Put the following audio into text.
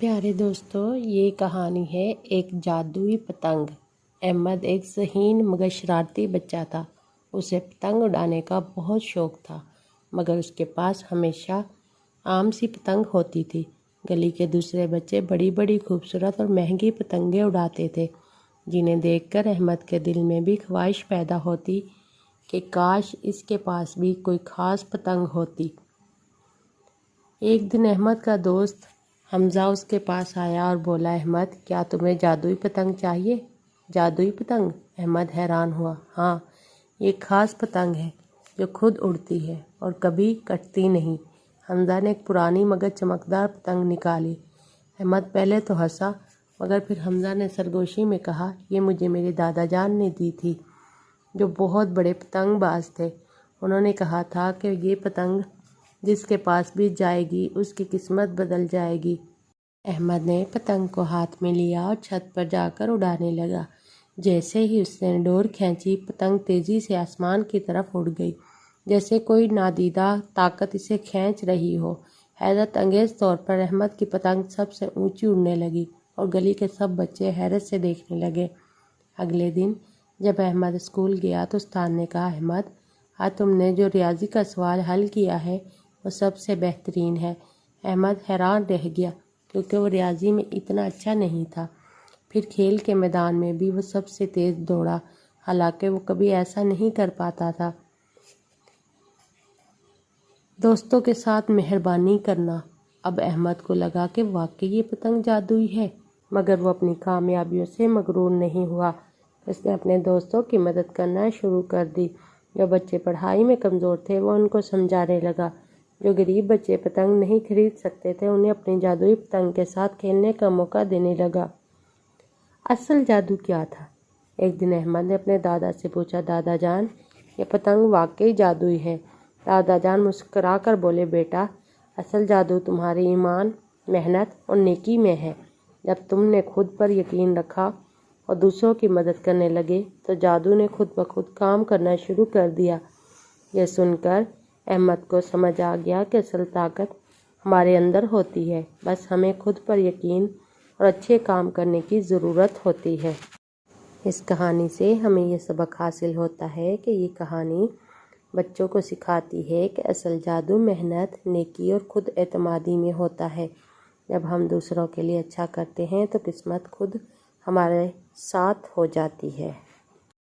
प्यारे दोस्तों, ये कहानी है एक जादुई पतंग। अहमद एक ज़हीन मगर शरारती बच्चा था। उसे पतंग उड़ाने का बहुत शौक़ था, मगर उसके पास हमेशा आम सी पतंग होती थी। गली के दूसरे बच्चे बड़ी बड़ी खूबसूरत और महंगी पतंगें उड़ाते थे, जिन्हें देखकर अहमद के दिल में भी ख्वाहिश पैदा होती कि काश इसके पास भी कोई ख़ास पतंग होती। एक दिन अहमद का दोस्त हमज़ा उसके पास आया और बोला, अहमद, क्या तुम्हें जादुई पतंग चाहिए? जादुई पतंग? अहमद हैरान हुआ। हाँ, ये ख़ास पतंग है जो खुद उड़ती है और कभी कटती नहीं। हमज़ा ने एक पुरानी मगर चमकदार पतंग निकाली। अहमद पहले तो हंसा, मगर फिर हमज़ा ने सरगोशी में कहा, ये मुझे मेरे दादा जान ने दी थी, जो बहुत बड़े पतंगबाज थे। उन्होंने कहा था कि ये पतंग जिसके पास भी जाएगी उसकी किस्मत बदल जाएगी। अहमद ने पतंग को हाथ में लिया और छत पर जाकर उड़ाने लगा। जैसे ही उसने डोर खींची, पतंग तेज़ी से आसमान की तरफ उड़ गई, जैसे कोई नादीदा ताकत इसे खींच रही हो। हैरत अंगेज़ तौर पर अहमद की पतंग सबसे ऊंची उड़ने लगी और गली के सब बच्चे हैरत से देखने लगे। अगले दिन जब अहमद स्कूल गया तो उस्ताद ने कहा, अहमद, आज तुमने जो रियाजी का सवाल हल किया है वो सबसे बेहतरीन है। अहमद हैरान रह गया, क्योंकि वो रियाजी में इतना अच्छा नहीं था। फिर खेल के मैदान में भी वो सबसे तेज़ दौड़ा, हालांकि वो कभी ऐसा नहीं कर पाता था। दोस्तों के साथ मेहरबानी करना। अब अहमद को लगा कि वाकई ये पतंग जादुई है, मगर वो अपनी कामयाबियों से मगरूर नहीं हुआ। उसने अपने दोस्तों की मदद करना शुरू कर दी। जो बच्चे पढ़ाई में कमज़ोर थे वो उनको समझाने लगा। जो गरीब बच्चे पतंग नहीं खरीद सकते थे उन्हें अपनी जादुई पतंग के साथ खेलने का मौका देने लगा। असल जादू क्या था? एक दिन अहमद ने अपने दादा से पूछा, दादा जान, ये पतंग वाकई जादुई है? दादा जान मुस्कुरा कर बोले, बेटा, असल जादू तुम्हारे ईमान, मेहनत और नेकी में है। जब तुमने खुद पर यकीन रखा और दूसरों की मदद करने लगे तो जादू ने खुद ब खुद काम करना शुरू कर दिया। यह सुनकर अहमद को समझ आ गया कि असल ताकत हमारे अंदर होती है, बस हमें खुद पर यकीन और अच्छे काम करने की ज़रूरत होती है। इस कहानी से हमें ये सबक हासिल होता है कि ये कहानी बच्चों को सिखाती है कि असल जादू मेहनत, नेकी और खुद एतमादी में होता है। जब हम दूसरों के लिए अच्छा करते हैं तो किस्मत खुद हमारे साथ हो जाती है।